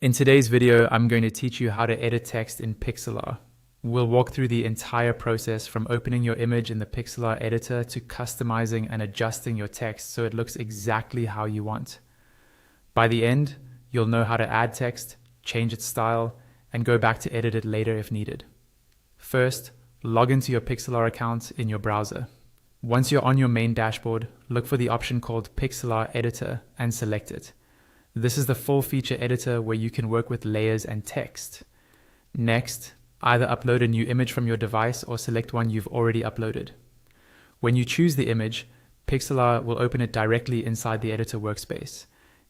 In today's video, I'm going to teach you how to edit text in Pixlr. We'll walk through the entire process from opening your image in the Pixlr editor to customizing and adjusting your text so it looks exactly how you want. By the end, you'll know how to add text, change its style, and go back to edit it later if needed. First, log into your Pixlr account in your browser. Once you're on your main dashboard, look for the option called Pixlr Editor and select it. This is the full feature editor where you can work with layers and text. Next, either upload a new image from your device or select one you've already uploaded. When you choose the image, Pixlr will open it directly inside the editor workspace.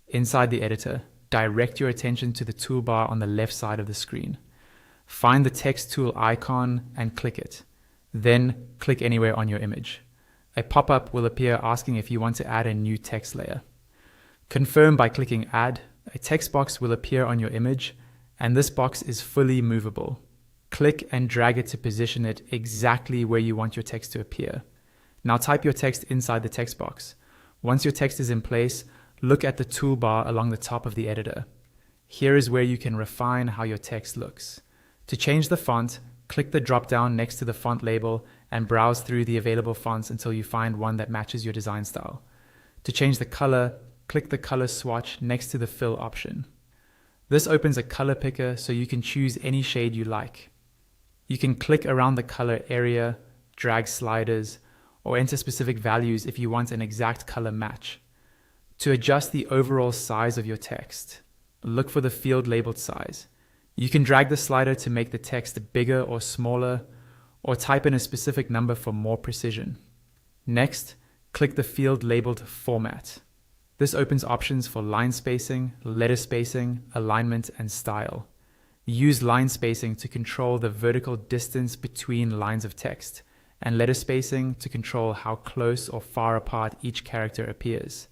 Inside the editor, direct your attention to the toolbar on the left side of the screen. Find the text tool icon and click it. Then click anywhere on your image. A pop-up will appear asking if you want to add a new text layer. Confirm by clicking Add. A text box will appear on your image, and this box is fully movable. Click and drag it to position it exactly where you want your text to appear. Now type your text inside the text box. Once your text is in place, look at the toolbar along the top of the editor. Here is where you can refine how your text looks. To change the font, click the drop-down next to the font label and browse through the available fonts until you find one that matches your design style. To change the color, click the color swatch next to the fill option. This opens a color picker so you can choose any shade you like. You can click around the color area, drag sliders, or enter specific values if you want an exact color match. To adjust the overall size of your text, look for the field labeled size. You can drag the slider to make the text bigger or smaller, or type in a specific number for more precision. Next, click the field labeled Format. This opens options for line spacing, letter spacing, alignment, and style. Use line spacing to control the vertical distance between lines of text, and letter spacing to control how close or far apart each character appears.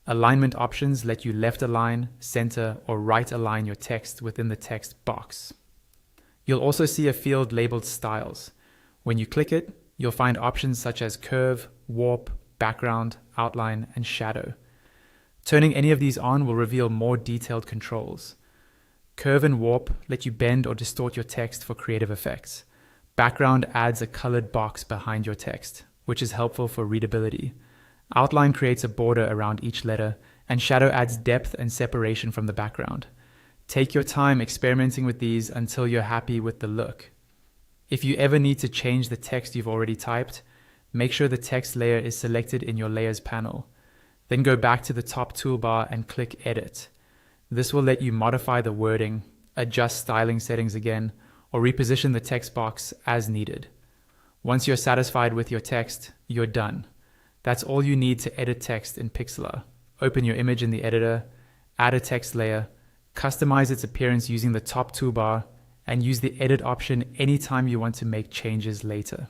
Alignment options let you left align, center, or right align your text within the text box. You'll also see a field labeled Styles. When you click it, you'll find options such as curve, warp, background, outline, and shadow. Turning any of these on will reveal more detailed controls. Curve and warp let you bend or distort your text for creative effects. Background adds a colored box behind your text, which is helpful for readability. Outline creates a border around each letter, and shadow adds depth and separation from the background. Take your time experimenting with these until you're happy with the look. If you ever need to change the text you've already typed, make sure the text layer is selected in your Layers panel. Then go back to the top toolbar and click Edit. This will let you modify the wording, adjust styling settings again, or reposition the text box as needed. Once you're satisfied with your text, you're done. That's all you need to edit text in Pixlr. Open your image in the editor, add a text layer, customize its appearance using the top toolbar, and use the Edit option anytime you want to make changes later.